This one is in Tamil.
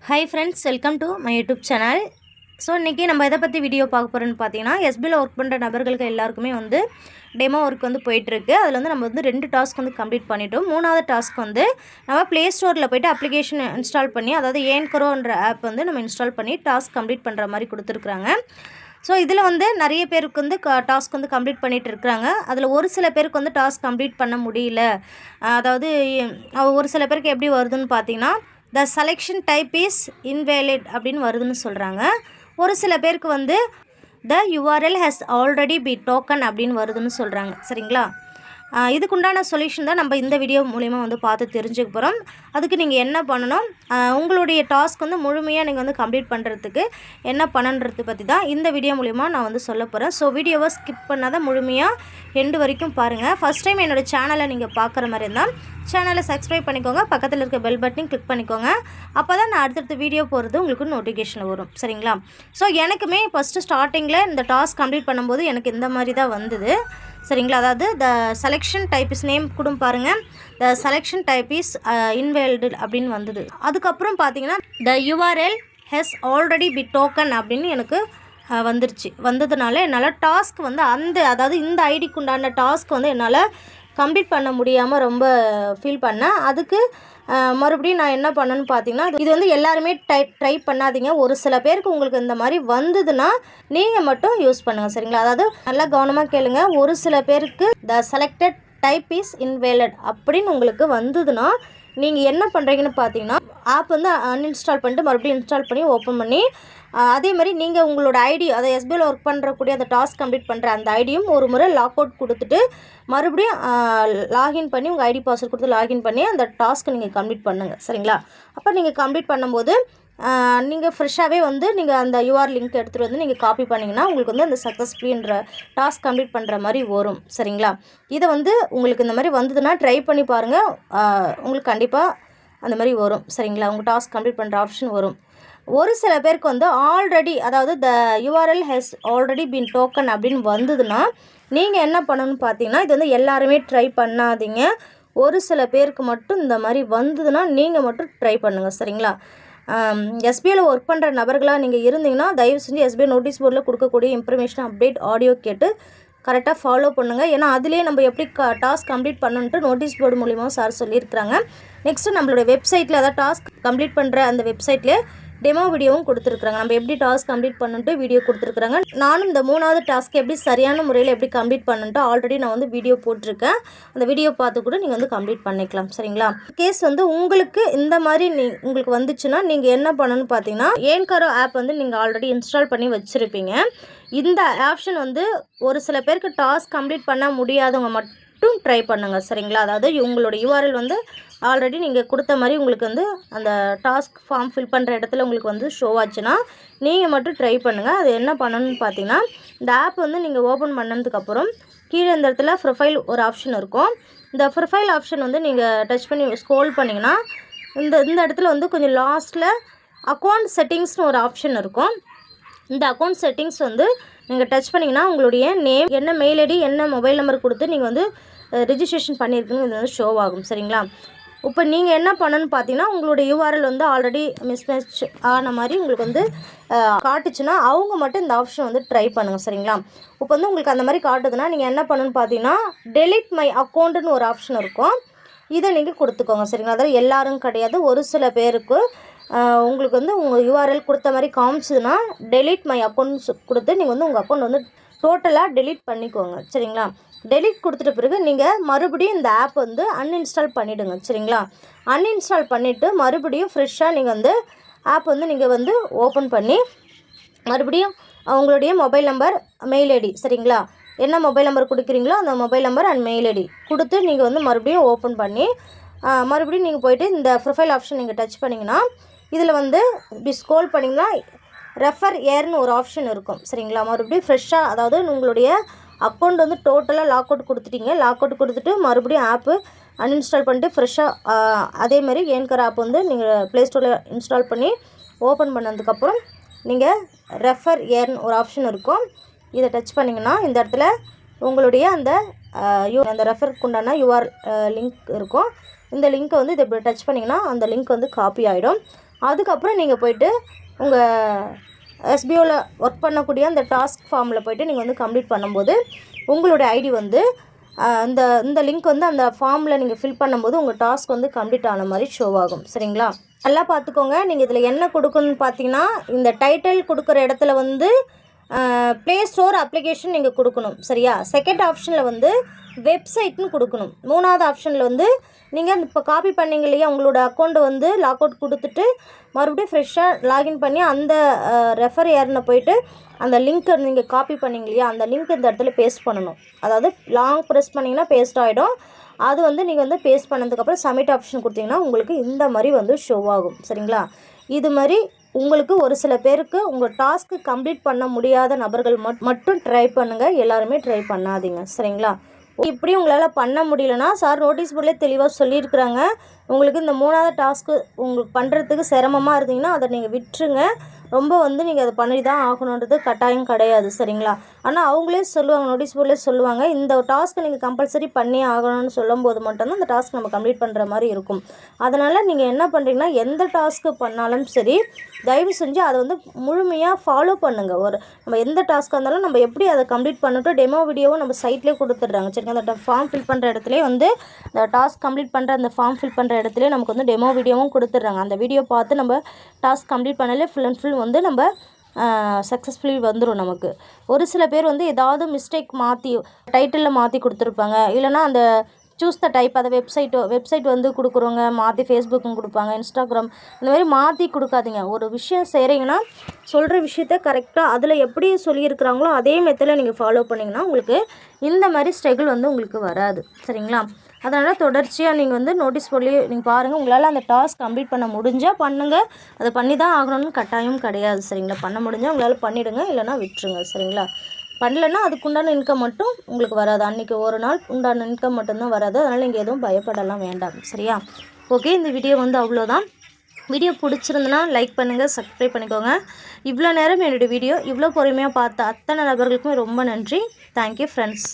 Hi friends, welcome to my YouTube channel. So இன்றைக்கி நம்ம எதை பற்றி வீடியோ பார்க்க போகிறோன்னு பார்த்தீங்கன்னா, எஸ்பியில் ஒர்க் பண்ணுற நபர்களுக்கு எல்லாருக்குமே வந்து டெமோ ஒர்க் வந்து போயிட்டுருக்கு. அதில் வந்து நம்ம வந்து 2 டாஸ்க் வந்து கம்ப்ளீட் பண்ணிட்டோம். 3வது டாஸ்க் வந்து நம்ம ப்ளே ஸ்டோரில் போய்ட்டு அப்ளிகேஷன் இன்ஸ்டால் பண்ணி, அதாவது ஏன்கரோன்ற ஆப் வந்து நம்ம இன்ஸ்டால் பண்ணி டாஸ்க் கம்ப்ளீட் பண்ணுற மாதிரி கொடுத்துருக்குறாங்க. ஸோ இதில் வந்து நிறைய பேருக்கு வந்து டாஸ்க் வந்து கம்ப்ளீட் பண்ணிகிட்டு இருக்கிறாங்க. அதில் ஒரு சில பேருக்கு வந்து டாஸ்க் கம்ப்ளீட் பண்ண முடியல. அதாவது ஒரு சில பேருக்கு எப்படி வருதுன்னு பார்த்தீங்கன்னா, the selection type is invalid அப்படின்னு வருதுன்னு சொல்கிறாங்க. ஒரு சில பேருக்கு வந்து the URL has already be token அப்படின்னு வருதுன்னு சொல்கிறாங்க. சரிங்களா? இதுக்குண்டான சொல்யூஷன் தான் நம்ம இந்த வீடியோ மூலிமா வந்து பார்த்து தெரிஞ்சுக்க போகிறோம். அதுக்கு நீங்கள் என்ன பண்ணணும், உங்களுடைய டாஸ்க் வந்து முழுமையாக நீங்கள் வந்து கம்ப்ளீட் பண்ணுறதுக்கு என்ன பண்ணணுன்றது பற்றி தான் இந்த வீடியோ மூலிமா நான் வந்து சொல்ல போகிறேன். ஸோ வீடியோவை ஸ்கிப் பண்ணாதான் முழுமையாக எண்டு வரைக்கும் பாருங்கள். ஃபஸ்ட் டைம் என்னோடய சேனலை நீங்கள் பார்க்குற மாதிரி இருந்தால் சேனலை சப்ஸ்கிரைப் பண்ணிக்கோங்க, பக்கத்தில் இருக்க பெல் பட்டனையும் கிளிக் பண்ணிக்கோங்க. அப்போ தான் நான் அடுத்தடுத்த வீடியோ போகிறது உங்களுக்கு நோட்டிஃபிகேஷன் வரும். சரிங்களா? ஸோ எனக்குமே ஃபஸ்ட்டு ஸ்டார்டிங்கில் இந்த டாஸ்க் கம்ப்ளீட் பண்ணும்போது எனக்கு இந்த மாதிரி தான் வந்தது. சரிங்களா? அதாவது the selection type is name கூட பாருங்கள், the selection type is invalid அப்படின்னு வந்தது. அதுக்கப்புறம் பார்த்தீங்கன்னா the URL has already be token அப்படின்னு எனக்கு வந்துருச்சு. வந்ததுனால என்னால் டாஸ்க் வந்து அதாவது இந்த ஐடிக்கு உண்டான டாஸ்க் வந்து என்னால் கம்ப்ளீட் பண்ண முடியாமல் ரொம்ப ஃபீல் பண்ணேன். அதுக்கு மறுபடியும் நான் என்ன பண்ணேன்னு பார்த்தீங்கன்னா, இது வந்து எல்லாருமே ட்ரை பண்ணாதீங்க. ஒரு சில பேருக்கு உங்களுக்கு இந்த மாதிரி வந்ததுன்னா நீங்கள் மட்டும் யூஸ் பண்ணுங்கள். சரிங்களா? அதாவது நல்லா கவனமாக கேளுங்க. ஒரு சில பேருக்கு த செலக்டட் டைப் இஸ் இன்வேலிட் அப்படின்னு உங்களுக்கு வந்ததுன்னா நீங்கள் என்ன பண்ணுறீங்கன்னு பார்த்தீங்கன்னா, ஆப் வந்து அன்இன்ஸ்டால் பண்ணிட்டு மறுபடியும் இன்ஸ்டால் பண்ணி ஓப்பன் பண்ணி, அதே மாதிரி நீங்கள் உங்களோட ஐடி, அதை எஸ்பிஐயில் ஒர்க் பண்ணுறக்கூடிய அந்த டாஸ்க் கம்ப்ளீட் பண்ணுற அந்த ஐடியும் ஒரு முறை லாக் அவுட் கொடுத்துட்டு மறுபடியும் லாகின் பண்ணி உங்கள் ஐடி பாஸ்வேர்ட் கொடுத்து லாகின் பண்ணி அந்த டாஸ்க்கை நீங்கள் கம்ப்ளீட் பண்ணுங்கள். சரிங்களா? அப்போ நீங்கள் கம்ப்ளீட் பண்ணும்போது நீங்கள் ஃப்ரெஷ்ஷாகவே வந்து நீங்கள் அந்த யூஆர் லிங்க் எடுத்துகிட்டு வந்து நீங்கள் காப்பி பண்ணிங்கன்னா உங்களுக்கு வந்து அந்த சக்ஸஸ்ஃபுல்ன்ற டாஸ்க் கம்ப்ளீட் பண்ணுற மாதிரி வரும். சரிங்களா? இதை வந்து உங்களுக்கு இந்த மாதிரி வந்ததுன்னா ட்ரை பண்ணி பாருங்கள். உங்களுக்கு கண்டிப்பாக அந்த மாதிரி வரும். சரிங்களா? உங்கள் டாஸ்க் கம்ப்ளீட் பண்ணுற ஆப்ஷன் வரும். ஒரு சில பேருக்கு வந்து ஆல்ரெடி, அதாவது the URL has already been token அப்படின்னு வந்ததுன்னா நீங்கள் என்ன பண்ணணும்னு பார்த்தீங்கன்னா, இது வந்து எல்லாருமே ட்ரை பண்ணாதீங்க. ஒரு சில பேருக்கு மட்டும் இந்த மாதிரி வந்ததுன்னா நீங்கள் மட்டும் ட்ரை பண்ணுங்கள். சரிங்களா? எஸ்பிஐயில் ஒர்க் பண்ணுற நபர்களாக நீங்கள் இருந்தீங்கன்னா தயவு செஞ்சு எஸ்பிஐ நோட்டீஸ் போர்டில் கொடுக்கக்கூடிய இன்ஃபர்மேஷன் அப்டேட் ஆடியோ கேட்டு கரெக்டாக ஃபாலோ பண்ணுங்கள். ஏன்னா அதிலே நம்ம எப்படி டாஸ்க் கம்ப்ளீட் பண்ணணுன்ட்டு நோட்டீஸ் போர்டு மூலிமா சார் சொல்லியிருக்கிறாங்க. நெக்ஸ்ட்டு நம்மளோட வெப்சைட்டில், அதாவது டாஸ்க் கம்ப்ளீட் பண்ணுற அந்த வெப்சைட்லேயே டெமோ வீடியோவும் கொடுத்துருக்குறாங்க. நம்ம எப்படி டாஸ்க் கம்ப்ளீட் பண்ணிட்டு வீடியோ கொடுத்துருக்குறாங்க. நானும் இந்த 3வது டாஸ்க் எப்படி சரியான முறையில் எப்படி கம்ப்ளீட் பண்ணிட்டு ஆல்ரெடி நான் வந்து வீடியோ போட்டிருக்கேன். அந்த வீடியோ பார்த்து கூட நீங்கள் வந்து கம்ப்ளீட் பண்ணிக்கலாம். சரிங்களா? கேஸ் வந்து உங்களுக்கு இந்த மாதிரி உங்களுக்கு வந்துச்சுன்னா நீங்கள் என்ன பண்ணணும்னு பார்த்தீங்கன்னா, ஏன்கரோ ஆப் வந்து நீங்கள் ஆல்ரெடி இன்ஸ்டால் பண்ணி வச்சுருப்பீங்க. இந்த ஆப்ஷன் வந்து ஒரு சில பேருக்கு டாஸ்க் கம்ப்ளீட் பண்ண முடியாதவங்க மட்டும் ட்ரை பண்ணுங்கள். சரிங்களா? அதாவது உங்களோட யூஆர்எல் வந்து ஆல்ரெடி நீங்கள் கொடுத்த மாதிரி உங்களுக்கு வந்து அந்த டாஸ்க் ஃபார்ம் ஃபில் பண்ணுற இடத்துல உங்களுக்கு வந்து ஷோ ஆச்சுன்னா நீங்கள் மட்டும் ட்ரை பண்ணுங்கள். அது என்ன பண்ணணும்னு பார்த்தீங்கன்னா, இந்த ஆப் வந்து நீங்கள் ஓப்பன் பண்ணதுக்கப்புறம் கீழே இந்த இடத்துல ப்ரொஃபைல் ஒரு ஆப்ஷன் இருக்கும். இந்த ப்ரொஃபைல் ஆப்ஷன் வந்து நீங்கள் டச் பண்ணி ஸ்க்ரோல் பண்ணிங்கன்னா இந்த இடத்துல வந்து கொஞ்சம் லாஸ்ட்டில் அக்கௌண்ட் செட்டிங்ஸ்னு ஒரு ஆப்ஷன் இருக்கும். இந்த அக்கௌண்ட் செட்டிங்ஸ் வந்து நீங்கள் டச் பண்ணிங்கன்னா உங்களுடைய நேம், என்ன மெயில் ஐடி, என்ன மொபைல் நம்பர் கொடுத்து நீங்கள் வந்து ரிஜிஸ்ட்ரேஷன் பண்ணியிருக்குன்னு இது வந்து ஷோ ஆகும். சரிங்களா? இப்போ நீங்கள் என்ன பண்ணணும்னு பார்த்தீங்கன்னா, உங்களுடைய யூஆர்எல் வந்து ஆல்ரெடி மிஸ்மேட்ச் ஆன மாதிரி உங்களுக்கு வந்து காட்டுச்சுன்னா அவங்க மட்டும் இந்த ஆப்ஷன் வந்து ட்ரை பண்ணுங்கள். சரிங்களா? இப்போ வந்து உங்களுக்கு அந்த மாதிரி காட்டுதுன்னா நீங்கள் என்ன பண்ணணும்னு பார்த்தீங்கன்னா, டெலிட் மை அக்கௌண்ட்டுன்னு ஒரு ஆப்ஷன் இருக்கும். இதை நீங்கள் கொடுத்துக்கோங்க. சரிங்களா? அதாவது எல்லாரும் கிடையாது, ஒரு சில பேருக்கு உங்களுக்கு வந்து உங்கள் யூஆர்எல் கொடுத்த மாதிரி காமிச்சதுன்னா டெலிட் மை அக்கௌண்ட்ஸ் கொடுத்து நீங்கள் வந்து உங்கள் அக்கௌண்ட் வந்து டோட்டலாக டெலிட் பண்ணிக்கோங்க. சரிங்களா? டெலிட் கொடுத்துட்ட பிறகு நீங்கள் மறுபடியும் இந்த ஆப் வந்து அன்இன்ஸ்டால் பண்ணிவிடுங்க. சரிங்களா? அன்இன்ஸ்டால் பண்ணிவிட்டு மறுபடியும் ஃப்ரெஷ்ஷாக நீங்கள் வந்து ஆப் வந்து நீங்கள் வந்து ஓப்பன் பண்ணி மறுபடியும் உங்களுடைய மொபைல் நம்பர், மெயில் ஐடி, சரிங்களா, என்ன மொபைல் நம்பர் கொடுக்குறீங்களோ அந்த mobile number and mail ID கொடுத்து நீங்கள் வந்து மறுபடியும் ஓப்பன் பண்ணி மறுபடியும் நீங்கள் போய்ட்டு இந்த ப்ரொஃபைல் ஆப்ஷன் நீங்கள் டச் பண்ணிங்கன்னா இதில் வந்து இப்படி ஸ்க்ரோல் பண்ணிங்கன்னா ரெஃபர் ஏர்னு ஒரு ஆப்ஷன் இருக்கும். சரிங்களா? மறுபடியும் ஃப்ரெஷ்ஷாக, அதாவது உங்களுடைய அக்கௌண்ட் வந்து டோட்டலாக லாக் அவுட் கொடுத்துட்டீங்க. லாக் அவுட் கொடுத்துட்டு மறுபடியும் ஆப்பு அன்இன்ஸ்டால் பண்ணிட்டு ஃப்ரெஷ்ஷாக அதேமாதிரி ஏன்கர் ஆப் வந்து நீங்கள் ப்ளே ஸ்டோரில் இன்ஸ்டால் பண்ணி ஓப்பன் பண்ணதுக்கப்புறம் நீங்கள் ரெஃபர் ஏர்னு ஒரு ஆப்ஷன் இருக்கும். இதை டச் பண்ணிங்கன்னா இந்த இடத்துல உங்களுடைய அந்த ரெஃபருக்கு உண்டான யூஆர் லிங்க் இருக்கும். இந்த லிங்க்கை வந்து இதை டச் பண்ணிங்கன்னா அந்த லிங்க் வந்து காப்பி ஆகிடும். அதுக்கப்புறம் நீங்கள் போய்ட்டு உங்கள் எஸ்பிஓவில் ஒர்க் பண்ணக்கூடிய அந்த டாஸ்க் ஃபார்மில் போய்ட்டு நீங்கள் வந்து கம்ப்ளீட் பண்ணும்போது உங்களுடைய ஐடி வந்து இந்த லிங்க் வந்து அந்த ஃபார்மில் நீங்கள் ஃபில் பண்ணும்போது உங்கள் டாஸ்க் வந்து கம்ப்ளீட் ஆன மாதிரி ஷோ ஆகும். சரிங்களா? நல்லா பார்த்துக்கோங்க. நீங்கள் இதில் என்ன கொடுக்கணும்னு பார்த்தீங்கன்னா, இந்த டைட்டில் கொடுக்குற இடத்துல வந்து ப்ளே ஸ்டோர் அப்ளிகேஷன் நீங்கள் கொடுக்கணும். சரியா? செகண்ட் ஆப்ஷனில் வந்து வெப்சைட்னு கொடுக்கணும். மூணாவது ஆப்ஷனில் வந்து நீங்கள் இப்போ காப்பி பண்ணிங்க இல்லையா, உங்களோட அக்கௌண்ட்டை வந்து லாக் அவுட் கொடுத்துட்டு மறுபடியும் ஃப்ரெஷ்ஷாக லாகின் பண்ணி அந்த ரெஃபர் ஏர்னு போய்ட்டு அந்த லிங்க்கை நீங்கள் காப்பி பண்ணிங்க இல்லையா, அந்த லிங்க் இந்த இடத்துல பேஸ்ட் பண்ணணும். அதாவது லாங் ப்ரெஸ் பண்ணிங்கன்னா பேஸ்ட் ஆகிடும். அது வந்து நீங்கள் வந்து பேஸ்ட் பண்ணதுக்கப்புறம் சப்மிட் ஆப்ஷன் கொடுத்தீங்கன்னா உங்களுக்கு இந்த மாதிரி வந்து ஷோ ஆகும். சரிங்களா? இது மாதிரி உங்களுக்கு ஒரு சில பேருக்கு உங்கள் டாஸ்க்கு கம்ப்ளீட் பண்ண முடியாத நபர்கள் மட்டும் ட்ரை பண்ணுங்கள். எல்லாருமே ட்ரை பண்ணாதீங்க. சரிங்களா? இப்படி உங்களால் பண்ண முடியலன்னா சார் நோட்டீஸ் போர்ட்லேயே தெளிவாக சொல்லியிருக்கிறாங்க. உங்களுக்கு இந்த 3வது டாஸ்க்கு உங்களுக்கு பண்ணுறதுக்கு சிரமமாக இருந்தீங்கன்னா அதை நீங்கள் விட்டுருங்க. ரொம்ப வந்து நீங்கள் அதை பண்ணி தான் ஆகணுன்றது கட்டாயம் கிடையாது. சரிங்களா? ஆனால் அவங்களே சொல்லுவாங்க, நோட்டீஸ் போர்ட்லேயே சொல்லுவாங்க, இந்த டாஸ்க்கை நீங்கள் கம்பல்சரி பண்ணி ஆகணும்னு சொல்லும்போது மட்டும்தான் அந்த டாஸ்க் நம்ம கம்ப்ளீட் பண்ணுற மாதிரி இருக்கும். அதனால் நீங்கள் என்ன பண்ணுறீங்கன்னா, எந்த டாஸ்க்கு பண்ணாலும் சரி தயவு செஞ்சு அதை வந்து முழுமையாக ஃபாலோ பண்ணுங்கள். நம்ம எந்த டாஸ்க்காக இருந்தாலும் நம்ம எப்படி அதை கம்ப்ளீட் பண்ணிட்டு டெமோ வீடியோவும் நம்ம சைட்லேயே கொடுத்துட்றாங்க. சரிங்க? அந்த ஃபார்ம் ஃபில் பண்ணுற இடத்துலேயே வந்து இந்த டாஸ்க் கம்ப்ளீட் பண்ணுற அந்த ஃபார்ம் ஃபில் பண்ணுற இடத்துலேயே நமக்கு வந்து டெமோ வீடியோவும் கொடுத்துட்றாங்க. அந்த வீடியோ பார்த்து நம்ம டாஸ்க் கம்ப்ளீட் பண்ணாலே ஃபுல் அண்ட் ஃபுல் வந்து நம்ம சக்ஸஸ்ஃபுல்லி வந்துடும். நமக்கு ஒரு சில பேர் வந்து ஏதாவது மிஸ்டேக் மாற்றி டைட்டிலில் மாற்றி கொடுத்துருப்பாங்க. இல்லைனா அந்த சூஸ் த டைப் அதை வெப்சைட் வந்து கொடுக்குறவங்க மாற்றி ஃபேஸ்புக்கும் கொடுப்பாங்க, இன்ஸ்டாகிராம் இந்த மாதிரி மாற்றி கொடுக்காதீங்க. ஒரு விஷயம் செய்கிறீங்கன்னா சொல்கிற விஷயத்த கரெக்டாக அதில் எப்படி சொல்லியிருக்கிறாங்களோ அதே மெத்தடில் நீங்கள் ஃபாலோ பண்ணிங்கன்னா உங்களுக்கு இந்த மாதிரி ஸ்ட்ரகிள் வந்து உங்களுக்கு வராது. சரிங்களா? அதனால் தொடர்ச்சியாக நீங்கள் வந்து நோட்டீஸ் போர்ட்லேயே நீங்கள் பாருங்கள். உங்களால் அந்த டாஸ்க் கம்ப்ளீட் பண்ண முடிஞ்சால் பண்ணுங்கள். அதை பண்ணி தான் ஆகணும்னு கட்டாயம் கிடையாது. சரிங்களா? பண்ண முடிஞ்சால் உங்களால் பண்ணிவிடுங்க, இல்லைனா விட்டுருங்க. சரிங்களா? பண்ணலைன்னா அதுக்குண்டான இன்கம் மட்டும் உங்களுக்கு வராது. அன்றைக்கி ஒரு நாள் உண்டான இன்கம் மட்டும்தான் வராது. அதனால் நீங்கள் எதுவும் பயப்படலாம் வேண்டாம். சரியா? ஓகே, இந்த வீடியோ வந்து அவ்வளோதான். வீடியோ பிடிச்சிருந்துன்னா லைக் பண்ணுங்கள், சப்ஸ்கிரைப் பண்ணிக்கோங்க. இவ்வளோ நேரம் என்னுடைய வீடியோ இவ்வளோ பொறுமையாக பார்த்த அத்தனை நபர்களுக்குமே ரொம்ப நன்றி. Thank you friends.